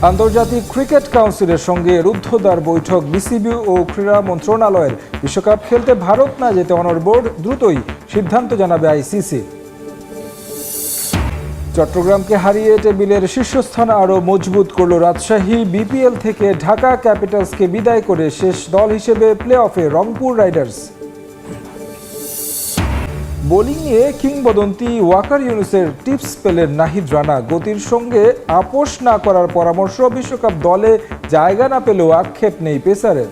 আন্তর্জাতিক ক্রিকেট কাউন্সিলের সঙ্গে রুদ্ধদ্বার বৈঠক বিসিবি ও ক্রীড়া মন্ত্রণালয়ের। বিশ্বকাপ খেলতে ভারত না যেতে অনড় বোর্ড, দ্রুতই সিদ্ধান্ত জানাবে আইসিসি। চট্টগ্রামকে হারিয়ে টেবিলের শীর্ষস্থান আরও মজবুত করল রাজশাহী। বিপিএল থেকে ঢাকা ক্যাপিটালসকে বিদায় করে শেষ দল হিসেবে প্লে অফে রংপুর রাইডার্স। বোলিং নিয়ে কিংবদন্তি ওয়াকার ইউনুসের টিপস পেলেন নাহিদ রানা। গতির সঙ্গে আপোষ না করার পরামর্শ। বিশ্বকাপ দলে জায়গা না পেলেও আক্ষেপ নেই পেসারের।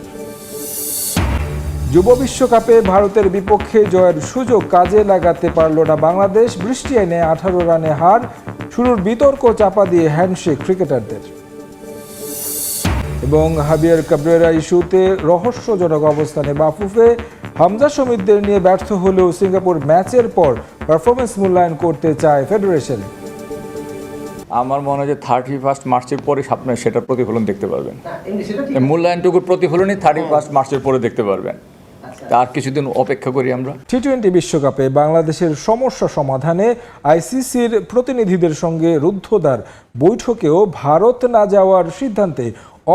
যুব বিশ্বকাপে ভারতের বিপক্ষে জয়ের সুযোগ কাজে লাগাতে পারল না বাংলাদেশ। বৃষ্টি আইনে 18 রানে হার। শুরুর বিতর্ক চাপা দিয়ে হ্যান্ডশেক ক্রিকেটারদের। এবং হাবিয়ার কাবরেরা ইস্যুতে রহস্যজনক অবস্থানে বাফুফে। হামজা শমীদদের নিয়ে ব্যর্থ হলেও সিঙ্গাপুর ম্যাচের পর পারফরমেন্স মূল্যায়ন করতে চায় ফেডারেশন। আমার মনে হয় যে 31 মার্চের পরে আপনার সেটার প্রতিফলন দেখতে পারবেন। মূল্যায়নটুকুর প্রতিফলনই 31 মার্চের পরে দেখতে পারবেন। তার কিছুদিন অপেক্ষা করি আমরা। টি-20 বিশ্বকাপে বাংলাদেশের সমস্যা সমাধানে আইসিসির প্রতিনিধিদের সঙ্গে রুদ্ধদ্বার বৈঠকেও ভারত না যাওয়ার সিদ্ধান্তে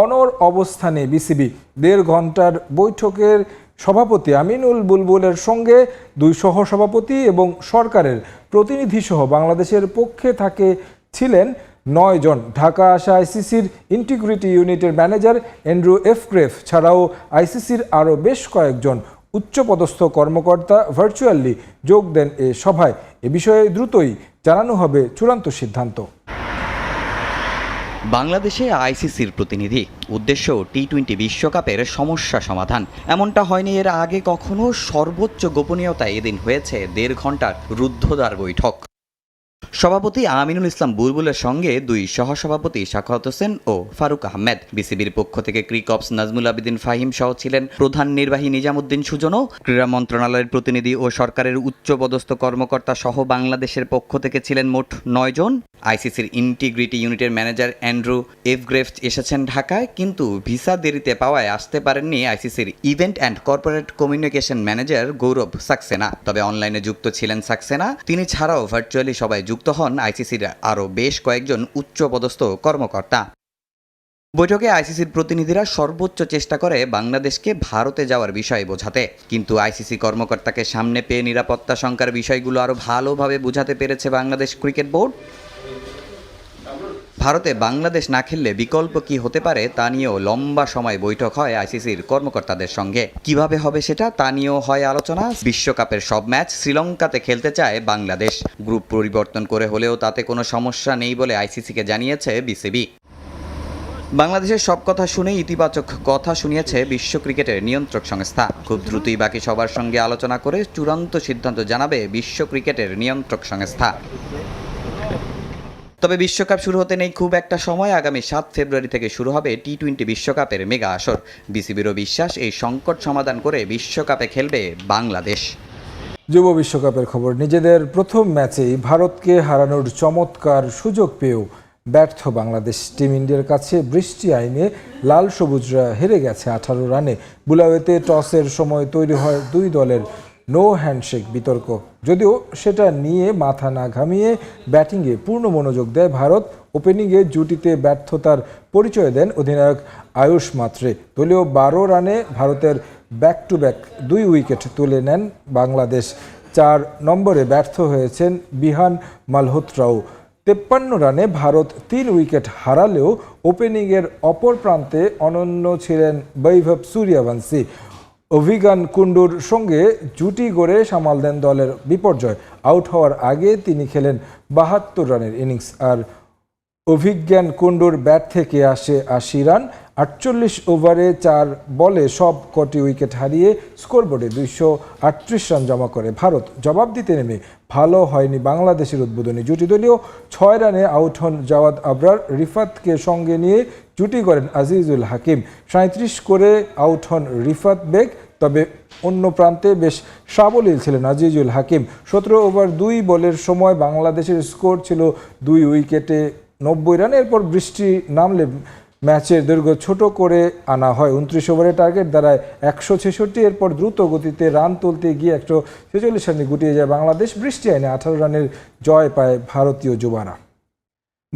অনড় অবস্থানে বিসিবি। 1.5 ঘন্টার বৈঠকের সভাপতি আমিনুল বুলবুলের সঙ্গে 2 সহসভাপতি এবং সরকারের প্রতিনিধি সহ বাংলাদেশের পক্ষে ছিলেন 9 জন। ঢাকা আসা আইসিসির ইন্টিগ্রিটি ইউনিটের ম্যানেজার অ্যান্ড্রু এফগ্রেফ ছাড়াও আইসিসির আরও বেশ কয়েকজন উচ্চপদস্থ কর্মকর্তা ভার্চুয়ালি যোগ দেন এ সভায়। এ বিষয়ে দ্রুতই জানানো হবে চূড়ান্ত সিদ্ধান্ত। বাংলাদেশে আইসিসির প্রতিনিধি, উদ্দেশ্য টি-20 বিশ্বকাপের সমস্যা সমাধান। এমনটা হয়নি এর আগে কখনো। সর্বোচ্চ গোপনীয়তায় এদিন হয়েছে 1.5 ঘন্টার রুদ্ধদ্বার বৈঠক। সভাপতি আমিনুল ইসলাম বুলবুলের সঙ্গে 2 সহসভাপতি সাখাওয়াত হোসেন ও ফারুক আহমেদ। বিসিবির পক্ষ থেকে ক্রিকঅপস নাজমুল আবেদিন ফাহিম সহ ছিলেন প্রধান নির্বাহী নিজামুদ্দিন সুজনও। ক্রীড়া মন্ত্রণালয়ের প্রতিনিধি ও সরকারের উচ্চপদস্থ কর্মকর্তা সহ বাংলাদেশের পক্ষ থেকে ছিলেন মোট 9 জন। আইসিসির ইন্টিগ্রিটি ইউনিটের ম্যানেজার অ্যান্ড্রু এফগ্রেফ এসেছেন ঢাকায়, কিন্তু ভিসা দেরিতে পাওয়ায় আসতে পারেননি আইসিসির event and corporate communication manager Gaurav Saxena. তবে অনলাইনে যুক্ত ছিলেন সাক্সেনা। তিনি ছাড়াও ভার্চুয়ালি সবাই যুক্ত হন আইসিসির আরও বেশ কয়েকজন উচ্চপদস্থ কর্মকর্তা। বৈঠকে আইসিসির প্রতিনিধিরা সর্বোচ্চ চেষ্টা করে বাংলাদেশকে ভারতে যাওয়ার বিষয়ে বোঝাতে, কিন্তু আইসিসি কর্মকর্তাকে সামনে পেয়ে নিরাপত্তা শঙ্কার বিষয়গুলো আরও ভালোভাবে বোঝাতে পেরেছে বাংলাদেশ ক্রিকেট বোর্ড। ভারতে বাংলাদেশ না খেললে বিকল্প কি হতে পারে তা নিয়েও লম্বা সময় বৈঠক হয় আইসিসির কর্মকর্তাদের সঙ্গে। কিভাবে হবে সেটা তা নিয়েও হয় আলোচনা। বিশ্বকাপের সব ম্যাচ শ্রীলঙ্কাতে খেলতে চায় বাংলাদেশ। গ্রুপ পরিবর্তন করে হলেও তাতে কোনো সমস্যা নেই বলে আইসিসিকে জানিয়েছে বিসিবি। বাংলাদেশের সব কথা শুনে ইতিবাচক কথা শুনিয়েছে বিশ্ব ক্রিকেটের নিয়ন্ত্রক সংস্থা। খুব দ্রুতই বাকি সবার সঙ্গে আলোচনা করে চূড়ান্ত সিদ্ধান্ত জানাবে বিশ্ব ক্রিকেটের নিয়ন্ত্রক সংস্থা। তবে বিশ্বকাপ শুরু হতে নেই খুব একটা সময়। আগামী 7 ফেব্রুয়ারি থেকে শুরু হবে টি-20 বিশ্বকাপের মেগা আসর। বিসিবিরও বিশ্বাস এই সংকট সমাধান করে বিশ্বকাপে খেলবে বাংলাদেশ। যুব বিশ্বকাপের খবর। নিজেদের প্রথম ম্যাচেই ভারতকে হারানোর চমৎকার সুযোগ পেয়েও ব্যর্থ বাংলাদেশ। টিম ইন্ডিয়ার কাছে বৃষ্টি আইনে লাল সবুজরা হেরে গেছে 18 রানে। বুলাওয়েতে টসের সময় তৈরি হয় 2 দলের নো হ্যান্ডশেক বিতর্ক। যদিও সেটা নিয়ে মাথা না ঘামিয়ে ব্যাটিংয়ে পূর্ণ মনোযোগ দেয় ভারত। ওপেনিংয়ে জুটিতে ব্যর্থতার পরিচয় দেন অধিনায়ক আয়ুষ মাত্রে। দলীয় 12 রানে ভারতের ব্যাক টু ব্যাক 2 উইকেট তুলে নেন বাংলাদেশ। 4 নম্বরে ব্যর্থ হয়েছেন বিহান মালহোত্রাও। 53 রানে ভারত 3 উইকেট হারালেও ওপেনিংয়ের অপর প্রান্তে অনন্য ছিলেন বৈভব সূর্যবংশী। অভিজ্ঞান কুন্ডুর সঙ্গে জুটি গড়ে সামাল দেন দলের বিপর্যয়। আউট হওয়ার আগে তিনি খেলেন 72 রানের ইনিংস। আর অভিজ্ঞান কুন্ডুর ব্যাট থেকে আসে 80 রান। 48 ওভারে 4 বলে সব কটি উইকেট হারিয়ে স্কোরবোর্ডে 238 রান জমা করে ভারত। জবাব দিতে নেমে ভালো হয়নি বাংলাদেশের উদ্বোধনী জুটি। দলীয় 6 রানে আউট হন জাওয়াদ আবরার। রিফাতকে সঙ্গে নিয়ে জুটি করেন আজিজুল হাকিম। 37 করে আউট হন রিফাত বেগ। তবে অন্য প্রান্তে বেশ সাবলীল ছিলেন আজিজুল হাকিম। 17 ওভার 2 বলের সময় বাংলাদেশের স্কোর ছিল 2 উইকেটে 90 রান। এরপর বৃষ্টি নামলে ম্যাচের দৈর্ঘ্য ছোট করে আনা হয়। 29 ওভারে টার্গেট দাঁড়ায় 166। এরপর দ্রুত গতিতে রান তুলতে গিয়ে 146 রানে গুটিয়ে যায় বাংলাদেশ। বৃষ্টি আইনে 18 রানের জয় পায় ভারতীয় যুবারা।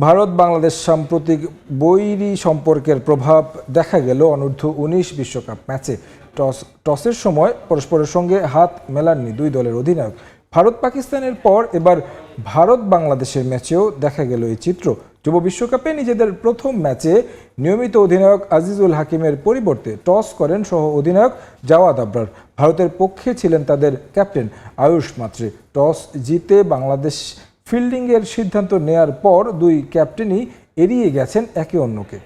ভারত বাংলাদেশ সাম্প্রতিক বৈরী সম্পর্কের প্রভাব দেখা গেল অনূর্ধ্ব-19 বিশ্বকাপ ম্যাচে। টসের সময় পরস্পরের সঙ্গে হাত মেলাননি দুই দলের অধিনায়ক। ভারত পাকিস্তানের পর এবার ভারত বাংলাদেশের ম্যাচেও দেখা গেল এই চিত্র। যুব বিশ্বকাপে নিজেদের প্রথম ম্যাচে নিয়মিত অধিনায়ক আজিজুল হাকিমের পরিবর্তে টস করেন সহ অধিনায়ক জাওয়াদ আবরার। ভারতের পক্ষে ছিলেন তাদের ক্যাপ্টেন আয়ুষ মাত্রে। টস জিতে বাংলাদেশ ফিল্ডিংয়ের সিদ্ধান্ত নেয়ার পর দুই ক্যাপ্টেনই এড়িয়ে গেছেন একে অন্যকে।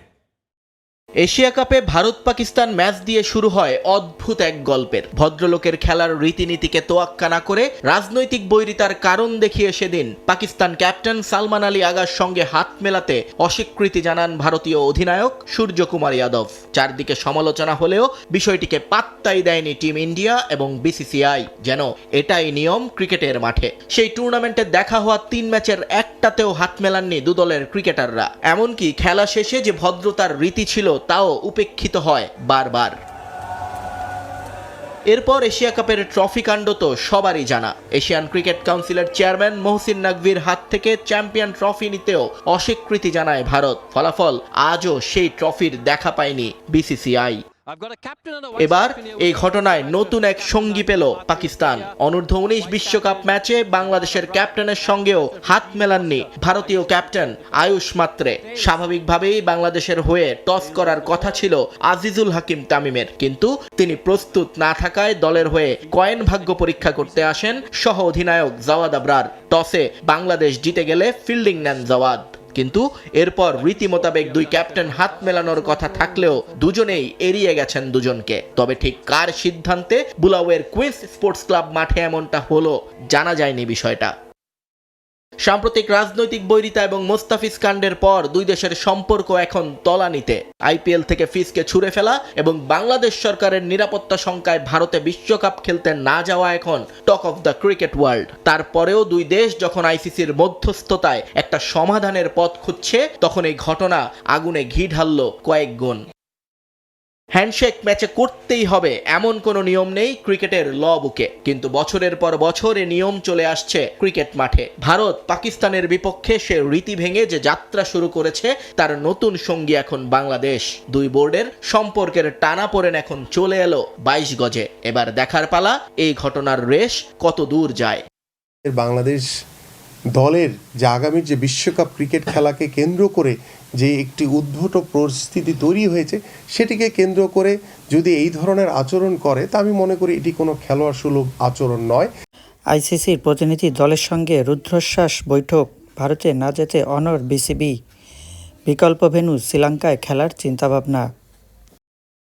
এশিয়া কাপে ভারত পাকিস্তান ম্যাচ দিয়ে শুরু হয় অদ্ভুত এক গল্পের। ভদ্রলোকের খেলার রীতিনীতিকে তোয়াক্কা না করে রাজনৈতিক বৈরিতার কারণ দেখিয়ে সেদিন পাকিস্তান ক্যাপ্টেন সালমান আলী আগার সঙ্গে হাত মেলাতে অস্বীকৃতি জানান ভারতীয় অধিনায়ক সূর্যকুমার যাদব। চারদিকে সমালোচনা হলেও বিষয়টিকে পাত্তাই দেয়নি টিম ইন্ডিয়া এবং বিসিসিআই। যেন এটাই নিয়ম ক্রিকেটের মাঠে। সেই টুর্নামেন্টে দেখা হওয়া 3 ম্যাচের একটাতেও হাত মেলাননি দুদলের ক্রিকেটাররা। এমনকি খেলা শেষে যে ভদ্রতার রীতি ছিল তাও উপেক্ষিত হয় বারবার। এরপর এশিয়া কাপের ট্রফি কাণ্ড তো সবারই জানা। এশিয়ান ক্রিকেট কাউন্সিলের চেয়ারম্যান মহসিন নাকভির হাত থেকে চ্যাম্পিয়ন ট্রফি নিতেও অস্বীকৃতি জানায় ভারত। ফলাফল আজও সেই ট্রফির দেখা পায়নি বিসিসিআই। এবার এই ঘটনায় নতুন এক সঙ্গী পেল পাকিস্তান। অনূর্ধ্ব-19 বিশ্বকাপ ম্যাচে বাংলাদেশের ক্যাপ্টেনের সঙ্গেও হাত মেলাননি ভারতীয় ক্যাপ্টেন আয়ুষ মাত্রে। স্বাভাবিকভাবেই বাংলাদেশের হয়ে টস করার কথা ছিল আজিজুল হাকিম তামিমের, কিন্তু তিনি প্রস্তুত না থাকায় দলের হয়ে কয়েন ভাগ্য পরীক্ষা করতে আসেন সহ অধিনায়ক জাওয়াদ আবরার। টসে বাংলাদেশ জিতে গেলে ফিল্ডিং নেন জাওয়াদ। কিন্তু এরপর রীতি মোতাবেক দুই ক্যাপ্টেন হাত মেলানোর কথা থাকলেও দুজনেই এড়িয়ে গেছেন দুজনকে। তবে ঠিক কার সিদ্ধান্তে বুলাওয়ের কুইন্স স্পোর্টস ক্লাব মাঠে এমনটা হলো জানা যায়নি বিষয়টা। সাম্প্রতিক রাজনৈতিক বৈরিতা এবং মোস্তাফিজ কাণ্ডের পর দুই দেশের সম্পর্ক এখন তলানিতে। আইপিএল থেকে ফিসকে ছুঁড়ে ফেলা এবং বাংলাদেশ সরকারের নিরাপত্তা শঙ্কায় ভারতে বিশ্বকাপ খেলতে না যাওয়া এখন talk of the cricket world. তারপরেও দুই দেশ যখন আইসিসির মধ্যস্থতায় একটা সমাধানের পথ খুঁজছে, তখন এই ঘটনা আগুনে ঘি ঢালল কয়েক গুণ। হ্যান্ডশেক ম্যাচে করতেই হবে এমন কোনো নিয়ম নেই ক্রিকেটের ল বুকে, কিন্তু বছরের পর বছর এ নিয়ম চলে আসছে ক্রিকেট মাঠে। ভারত পাকিস্তানের বিপক্ষে সে রীতি ভেঙে যে যাত্রা শুরু করেছে তার নতুন সঙ্গী এখন বাংলাদেশ। দুই বোর্ডের সম্পর্কের টানাপোড়েন এখন চলে এলো 22 গজে। এবার দেখার পালা এই ঘটনার রেশ কত দূর যায়। বাংলাদেশ দলের যে আগামীর যে বিশ্বকাপ ক্রিকেট খেলাকে কেন্দ্র করে যে একটি উদ্ভট পরিস্থিতি তৈরি হয়েছে, সেটিকে কেন্দ্র করে যদি এই ধরনের আচরণ করে, তা আমি মনে করি এটি কোনো খেলোয়াড় সুলভ আচরণ নয়। আইসিসির প্রতিনিধি দলের সঙ্গে রুদ্ধশ্বাস বৈঠক। ভারতে না যেতে অনড় বিসিবি। বিকল্প ভেন্যু শ্রীলঙ্কায় খেলার চিন্তাভাবনা।